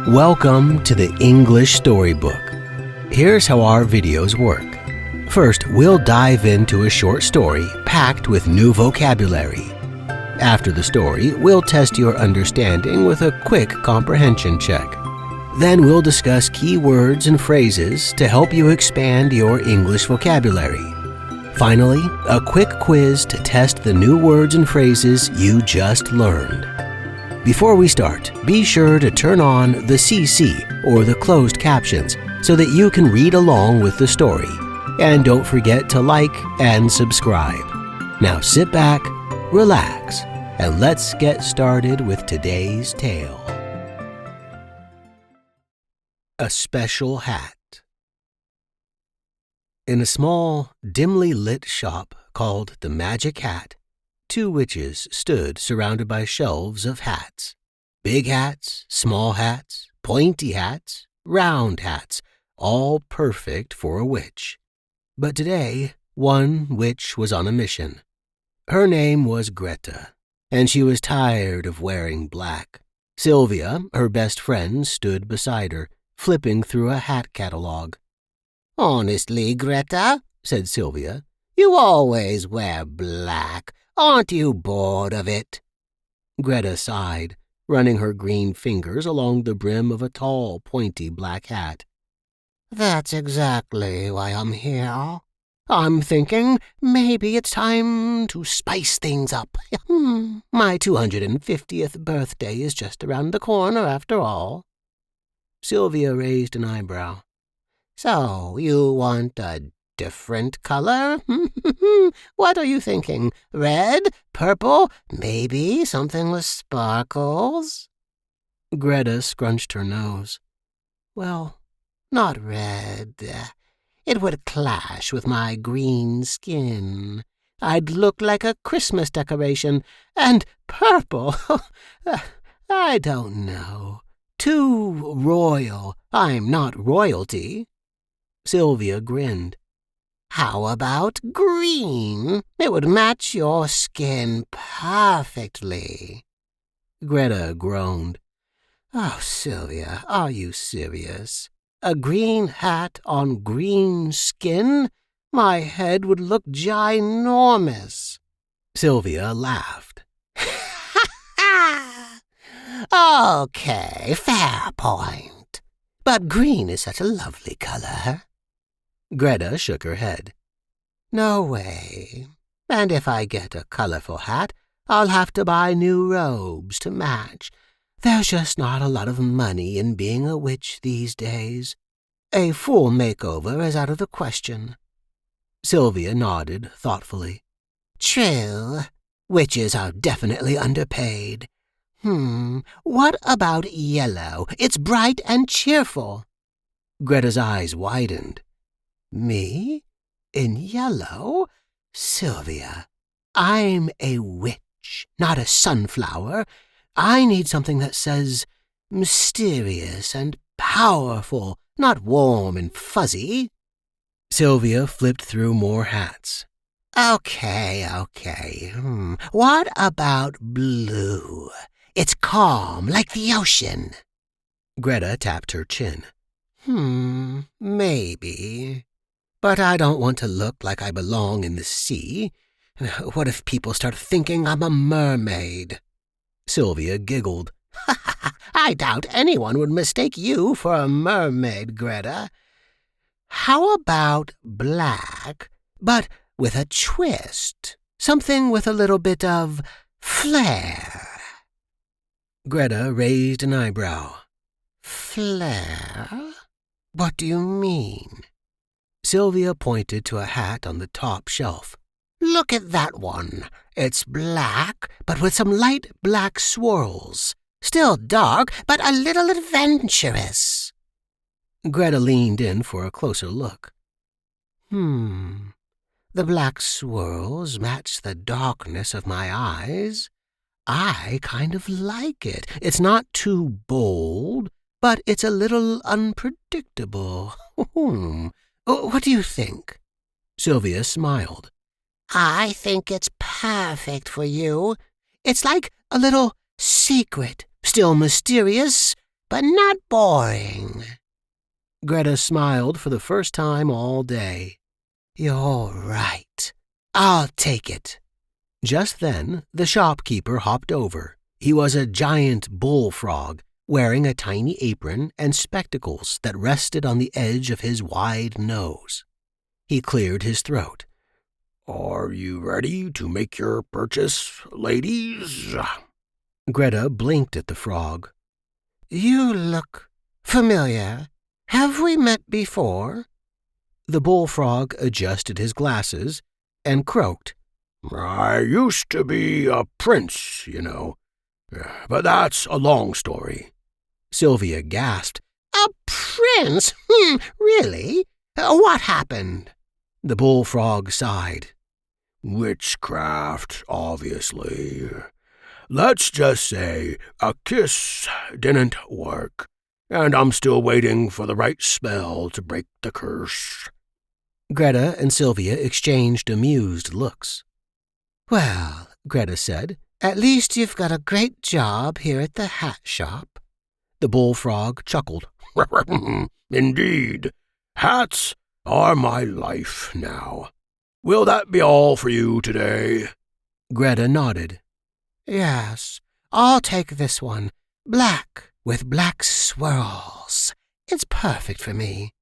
Welcome to the English Storybook. Here's how our videos work. First, we'll dive into a short story packed with new vocabulary. After the story, we'll test your understanding with a quick comprehension check. Then we'll discuss key words and phrases to help you expand your English vocabulary. Finally, a quick quiz to test the new words and phrases you just learned. Before we start, be sure to turn on the CC or the closed captions so that you can read along with the story. And don't forget to like and subscribe. Now sit back, relax, and let's get started with today's tale. A special hat. In a small, dimly lit shop called the Magic Hat, two witches stood surrounded by shelves of hats. Big hats, small hats, pointy hats, round hats, all perfect for a witch. But today, one witch was on a mission. Her name was Greta, and she was tired of wearing black. Sylvia, her best friend, stood beside her, flipping through a hat catalog. "Honestly, Greta," said Sylvia, "you always wear black. Aren't you bored of it?" Greta sighed, running her green fingers along the brim of a tall, pointy black hat. "That's exactly why I'm here. I'm thinking maybe it's time to spice things up. My 250th birthday is just around the corner after all." Sylvia raised an eyebrow. "So you want a different color? What are you thinking? Red? Purple? Maybe something with sparkles?" Greta scrunched her nose. "Well, not red. It would clash with my green skin. I'd look like a Christmas decoration. And purple? I don't know. Too royal. I'm not royalty." Sylvia grinned. "How about green? It would match your skin perfectly." Greta groaned. "Oh, Sylvia, are you serious? A green hat on green skin? My head would look ginormous." Sylvia laughed. "Okay, fair point. But green is such a lovely color." Greta shook her head. "No way. And if I get a colorful hat, I'll have to buy new robes to match. There's just not a lot of money in being a witch these days. A full makeover is out of the question." Sylvia nodded thoughtfully. "True. Witches are definitely underpaid. What about yellow? It's bright and cheerful." Greta's eyes widened. "Me? In yellow? Sylvia, I'm a witch, not a sunflower. I need something that says mysterious and powerful, not warm and fuzzy." Sylvia flipped through more hats. Okay. What about blue? It's calm, like the ocean." Greta tapped her chin. Maybe. But I don't want to look like I belong in the sea. What if people start thinking I'm a mermaid?" Sylvia giggled. "I doubt anyone would mistake you for a mermaid, Greta. How about black, but with a twist? Something with a little bit of flair." Greta raised an eyebrow. "Flair? What do you mean?" Sylvia pointed to a hat on the top shelf. "Look at that one. It's black, but with some light black swirls. Still dark, but a little adventurous." Greta leaned in for a closer look. The black swirls match the darkness of my eyes. I kind of like it. It's not too bold, but it's a little unpredictable. What do you think?" Sylvia smiled. "I think it's perfect for you. It's like a little secret, still mysterious, but not boring." Greta smiled for the first time all day. "You're right. I'll take it." Just then, the shopkeeper hopped over. He was a giant bullfrog, wearing a tiny apron and spectacles that rested on the edge of his wide nose. He cleared his throat. "Are you ready to make your purchase, ladies?" Greta blinked at the frog. "You look familiar. Have we met before?" The bullfrog adjusted his glasses and croaked. "I used to be a prince, you know, but that's a long story." Sylvia gasped. "A prince? Really? What happened?" The bullfrog sighed. "Witchcraft, obviously. Let's just say a kiss didn't work, and I'm still waiting for the right spell to break the curse." Greta and Sylvia exchanged amused looks. "Well," Greta said, "at least you've got a great job here at the hat shop." The bullfrog chuckled. "Indeed. Hats are my life now. Will that be all for you today?" Greta nodded. "Yes, I'll take this one. Black with black swirls. It's perfect for me."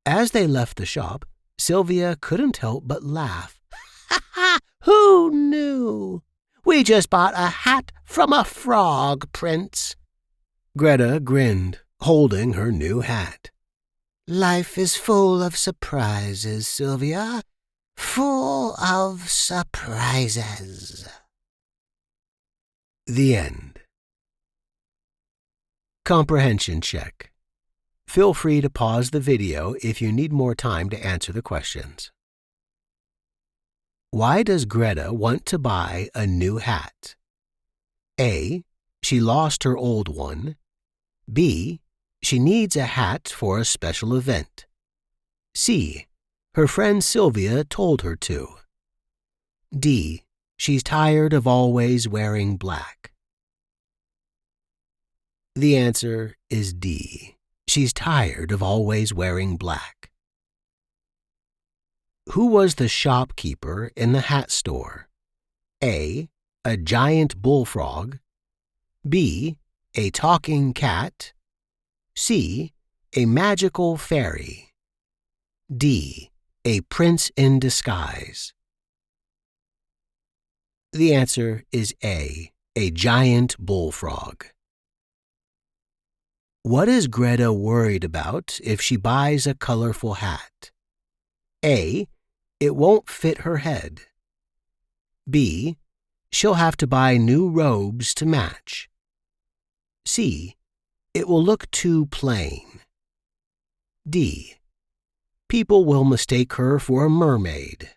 As they left the shop, Sylvia couldn't help but laugh. "Ha ha! Who knew? We just bought a hat from a frog, Prince." Greta grinned, holding her new hat. "Life is full of surprises, Sylvia. Full of surprises." The end. Comprehension check. Feel free to pause the video if you need more time to answer the questions. Why does Greta want to buy a new hat? A. She lost her old one. B. She needs a hat for a special event. C. Her friend Sylvia told her to. D. She's tired of always wearing black. The answer is D. She's tired of always wearing black. Who was the shopkeeper in the hat store? A. A giant bullfrog. B. A talking cat. C. A magical fairy. D. A prince in disguise. The answer is A. A giant bullfrog. What is Greta worried about if she buys a colorful hat? A. It won't fit her head. B. She'll have to buy new robes to match. C. It will look too plain. D. People will mistake her for a mermaid.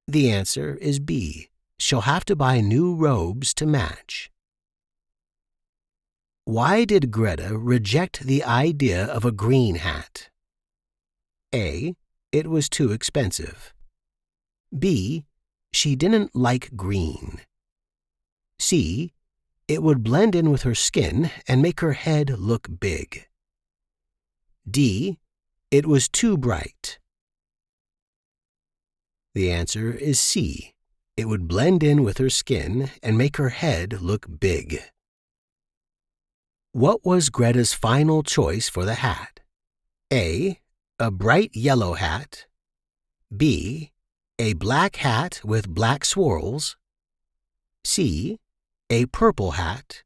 The answer is B. She'll have to buy new robes to match. Why did Greta reject the idea of a green hat? A. It was too expensive. B. She didn't like green. C. It would blend in with her skin and make her head look big. D. It was too bright. The answer is C. It would blend in with her skin and make her head look big. What was Greta's final choice for the hat? A. A bright yellow hat. B. A black hat with black swirls. C. A purple hat.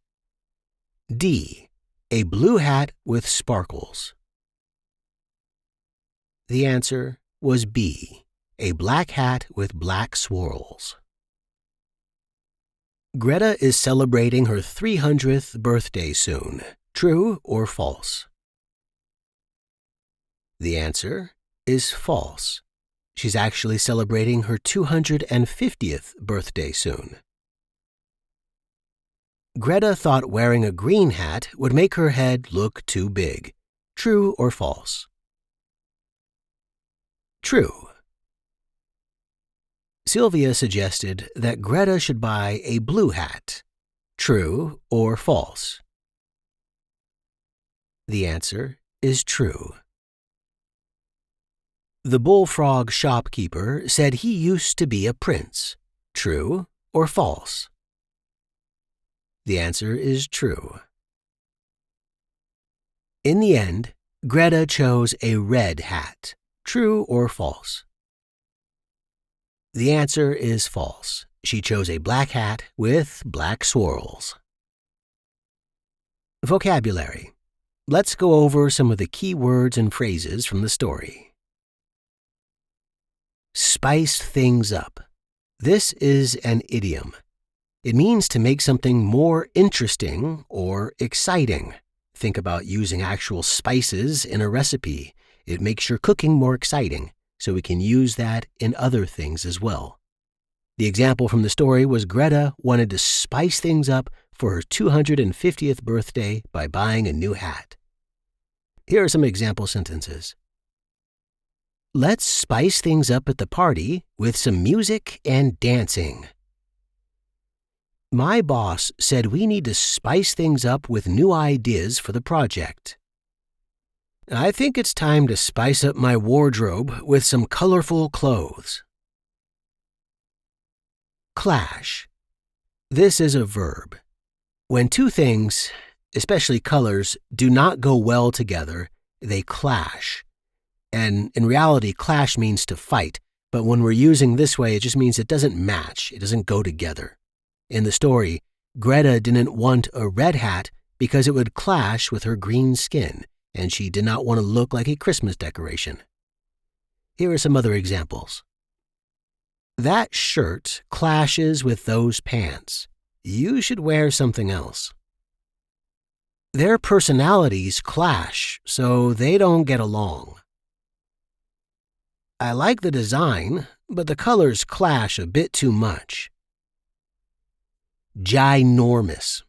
D. A blue hat with sparkles. The answer was B. A black hat with black swirls. Greta is celebrating her 300th birthday soon. True or false? The answer is false. She's actually celebrating her 250th birthday soon. Greta thought wearing a green hat would make her head look too big. True or false? True. Sylvia suggested that Greta should buy a blue hat. True or false? The answer is true. The bullfrog shopkeeper said he used to be a prince. True or false? The answer is true. In the end, Greta chose a red hat. True or false? The answer is false. She chose a black hat with black swirls. Vocabulary. Let's go over some of the key words and phrases from the story. Spice things up. This is an idiom. It means to make something more interesting or exciting. Think about using actual spices in a recipe. It makes your cooking more exciting, so we can use that in other things as well. The example from the story was Greta wanted to spice things up for her 250th birthday by buying a new hat. Here are some example sentences. Let's spice things up at the party with some music and dancing. My boss said we need to spice things up with new ideas for the project. I think it's time to spice up my wardrobe with some colorful clothes. Clash. This is a verb. When two things, especially colors, do not go well together, they clash. And in reality, clash means to fight, but when we're using this way, it just means it doesn't match, it doesn't go together. In the story, Greta didn't want a red hat because it would clash with her green skin, and she did not want to look like a Christmas decoration. Here are some other examples. That shirt clashes with those pants. You should wear something else. Their personalities clash, so they don't get along. I like the design, but the colors clash a bit too much. Ginormous.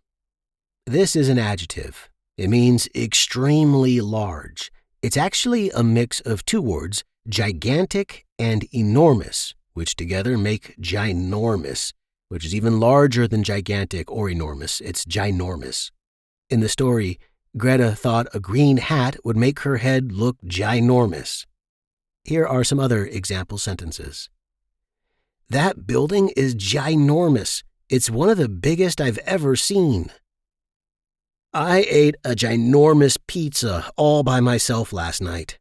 This is an adjective. It means extremely large. It's actually a mix of two words, gigantic and enormous, which together make ginormous, which is even larger than gigantic or enormous. It's ginormous. In the story, Greta thought a green hat would make her head look ginormous. Here are some other example sentences. That building is ginormous. It's one of the biggest I've ever seen. I ate a ginormous pizza all by myself last night.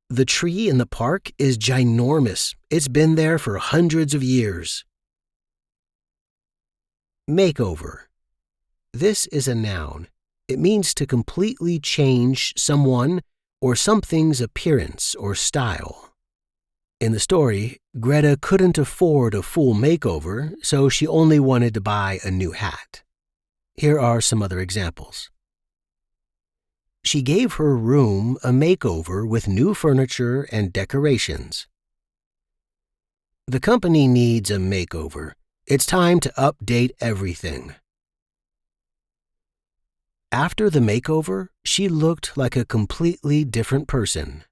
The tree in the park is ginormous. It's been there for hundreds of years. Makeover. This is a noun. It means to completely change someone or something's appearance or style. In the story, Greta couldn't afford a full makeover, so she only wanted to buy a new hat. Here are some other examples. She gave her room a makeover with new furniture and decorations. The company needs a makeover. It's time to update everything. After the makeover, she looked like a completely different person.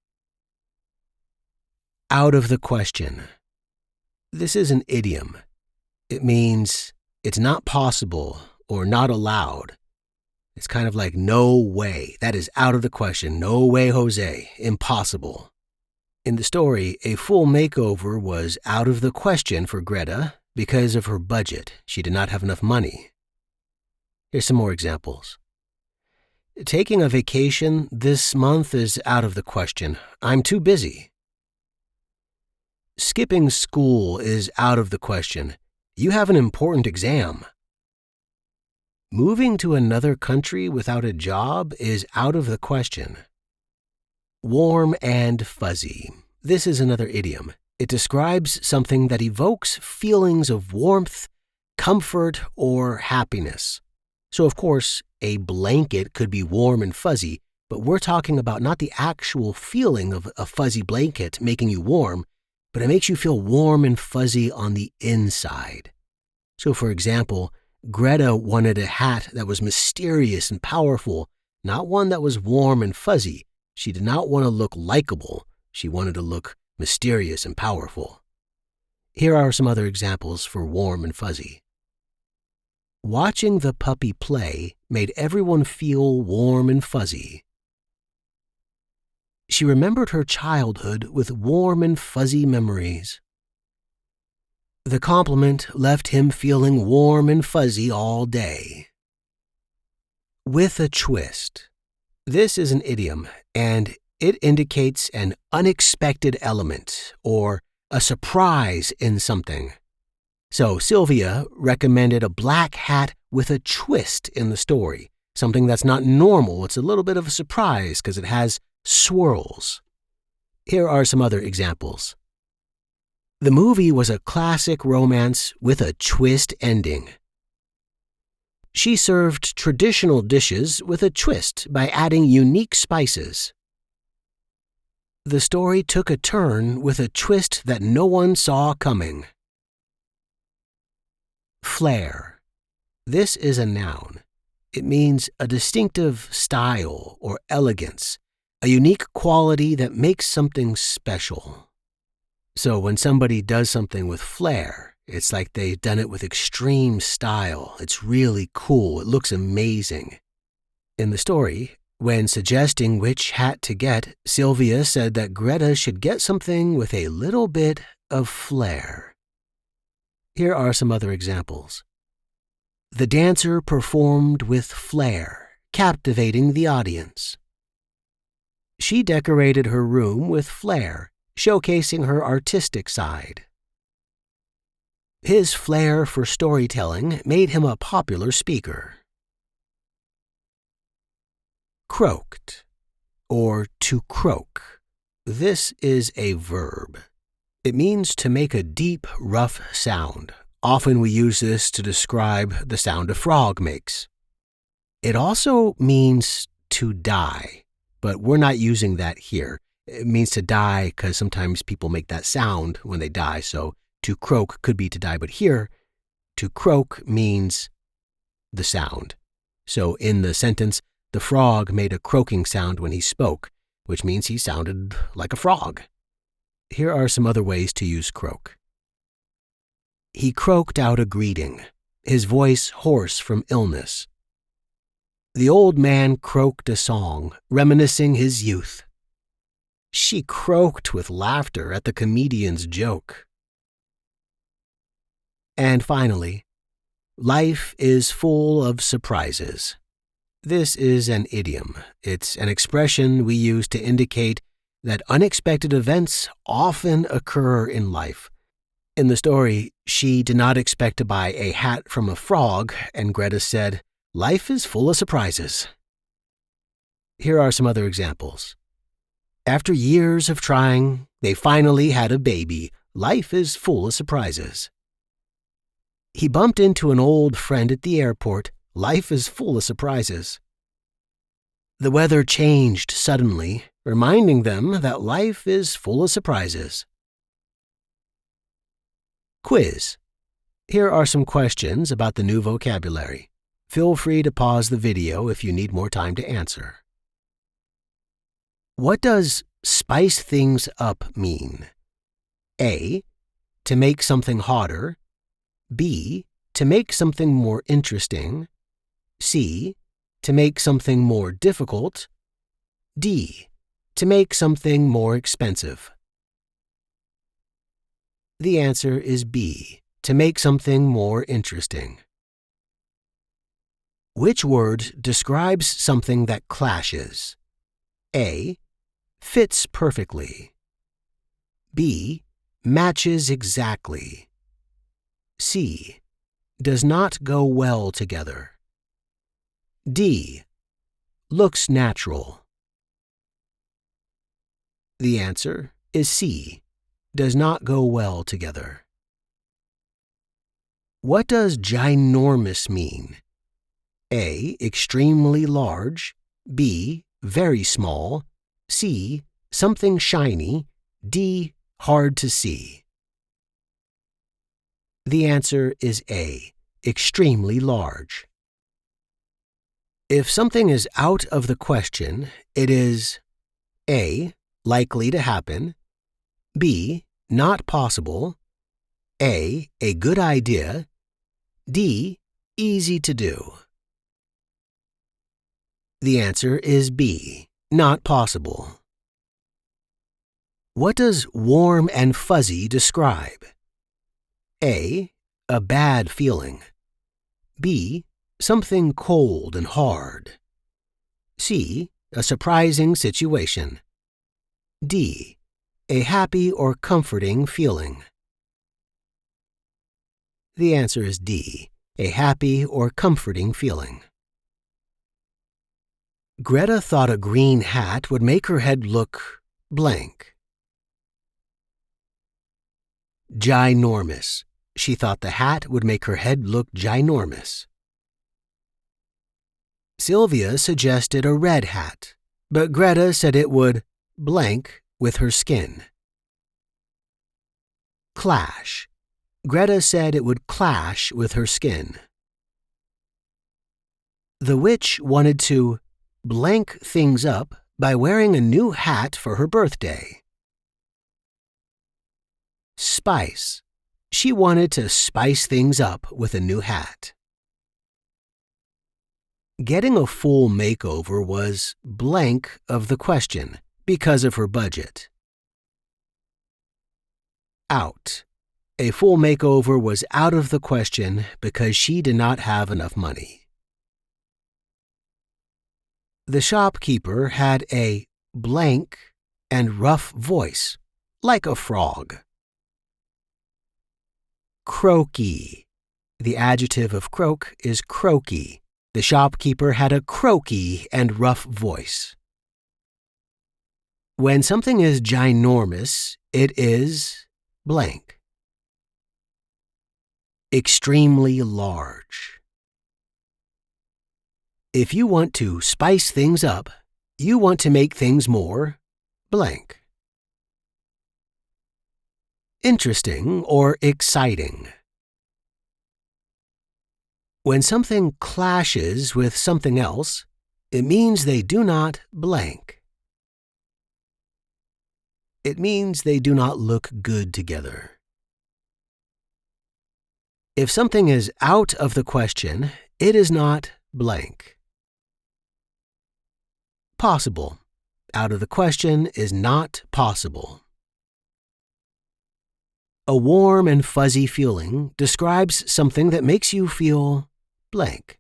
Out of the question. This is an idiom. It means it's not possible or not allowed. It's kind of like no way. That is out of the question. No way, Jose. Impossible. In the story, a full makeover was out of the question for Greta because of her budget. She did not have enough money. Here's some more examples. Taking a vacation this month is out of the question. I'm too busy. Skipping school is out of the question. You have an important exam. Moving to another country without a job is out of the question. Warm and fuzzy. This is another idiom. It describes something that evokes feelings of warmth, comfort, or happiness. So, of course, a blanket could be warm and fuzzy, but we're talking about not the actual feeling of a fuzzy blanket making you warm, but it makes you feel warm and fuzzy on the inside. So, for example, Greta wanted a hat that was mysterious and powerful, not one that was warm and fuzzy. She did not want to look likable. She wanted to look mysterious and powerful. Here are some other examples for warm and fuzzy. Watching the puppy play made everyone feel warm and fuzzy. She remembered her childhood with warm and fuzzy memories. The compliment left him feeling warm and fuzzy all day. With a twist. This is an idiom, and it indicates an unexpected element or a surprise in something. So Sylvia recommended a black hat with a twist in the story, something that's not normal. It's a little bit of a surprise because it has swirls. Here are some other examples. The movie was a classic romance with a twist ending. She served traditional dishes with a twist by adding unique spices. The story took a turn with a twist that no one saw coming. Flair. This is a noun. It means a distinctive style or elegance, a unique quality that makes something special. So when somebody does something with flair, it's like they've done it with extreme style. It's really cool. It looks amazing. In the story, when suggesting which hat to get, Sylvia said that Greta should get something with a little bit of flair. Here are some other examples. The dancer performed with flair, captivating the audience. She decorated her room with flair, showcasing her artistic side. His flair for storytelling made him a popular speaker. Croaked, or to croak. This is a verb. It means to make a deep, rough sound. Often we use this to describe the sound a frog makes. It also means to die, but we're not using that here. It means to die because sometimes people make that sound when they die, so to croak could be to die, but here, to croak means the sound. So in the sentence, the frog made a croaking sound when he spoke, which means he sounded like a frog. Here are some other ways to use croak. He croaked out a greeting, his voice hoarse from illness. The old man croaked a song, reminiscing his youth. She croaked with laughter at the comedian's joke. And finally, life is full of surprises. This is an idiom. It's an expression we use to indicate that unexpected events often occur in life. In the story, she did not expect to buy a hat from a frog, and Greta said, "Life is full of surprises." Here are some other examples. After years of trying, they finally had a baby. Life is full of surprises. He bumped into an old friend at the airport. Life is full of surprises. The weather changed suddenly, reminding them that life is full of surprises. Quiz. Here are some questions about the new vocabulary. Feel free to pause the video if you need more time to answer. What does spice things up mean? A. To make something hotter. B. To make something more interesting. C. To make something more difficult. D. To make something more expensive. The answer is B. To make something more interesting. Which word describes something that clashes? A. Fits perfectly. B. Matches exactly. C. Does not go well together. D. Looks natural. The answer is C. Does not go well together. What does ginormous mean? A. Extremely large. B. Very small. C. Something shiny. D. Hard to see. The answer is A. Extremely large. If something is out of the question, it is A. Likely to happen. B. Not possible. A. A good idea. D. easy to do? The answer is B, not possible. What does warm and fuzzy describe? A bad feeling. B, something cold and hard. C, a surprising situation. D, a happy or comforting feeling. The answer is D, a happy or comforting feeling. Greta thought a green hat would make her head look blank. Ginormous. She thought the hat would make her head look ginormous. Sylvia suggested a red hat, but Greta said it would blank with her skin. Clash. Greta said it would clash with her skin. The witch wanted to blank things up by wearing a new hat for her birthday. Spice. She wanted to spice things up with a new hat. Getting a full makeover was blank of the question because of her budget. Out. A full makeover was out of the question because she did not have enough money. The shopkeeper had a blank and rough voice, like a frog. Croaky. The adjective of croak is croaky. The shopkeeper had a croaky and rough voice. When something is ginormous, it is blank. Extremely large. If you want to spice things up, you want to make things more blank. Interesting or exciting. When something clashes with something else, it means they do not blank. It means they do not look good together. If something is out of the question, it is not blank. Possible. Out of the question is not possible. A warm and fuzzy feeling describes something that makes you feel blank.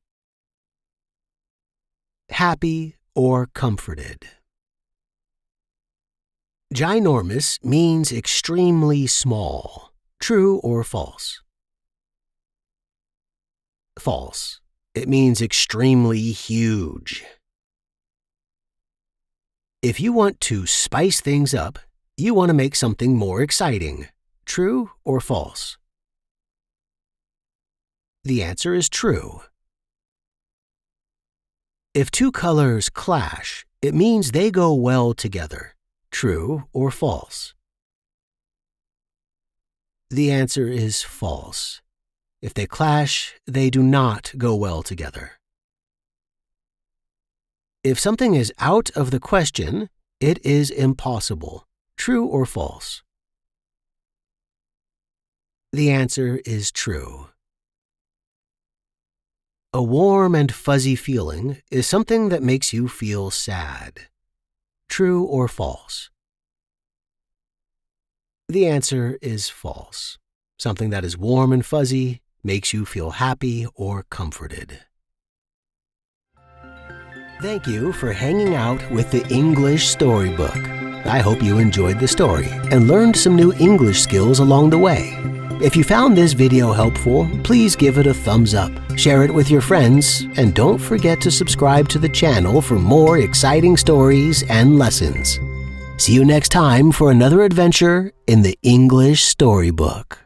Happy or comforted. Ginormous means extremely small. True or false? False. It means extremely huge. If you want to spice things up, you want to make something more exciting. True or false? The answer is true. If two colors clash, it means they go well together. True or false? The answer is false. If they clash, they do not go well together. If something is out of the question, it is impossible. True or false? The answer is true. A warm and fuzzy feeling is something that makes you feel sad. True or false? The answer is false. Something that is warm and fuzzy makes you feel happy or comforted. Thank you for hanging out with the English Storybook. I hope you enjoyed the story and learned some new English skills along the way. If you found this video helpful, please give it a thumbs up, share it with your friends, and don't forget to subscribe to the channel for more exciting stories and lessons. See you next time for another adventure in the English Storybook.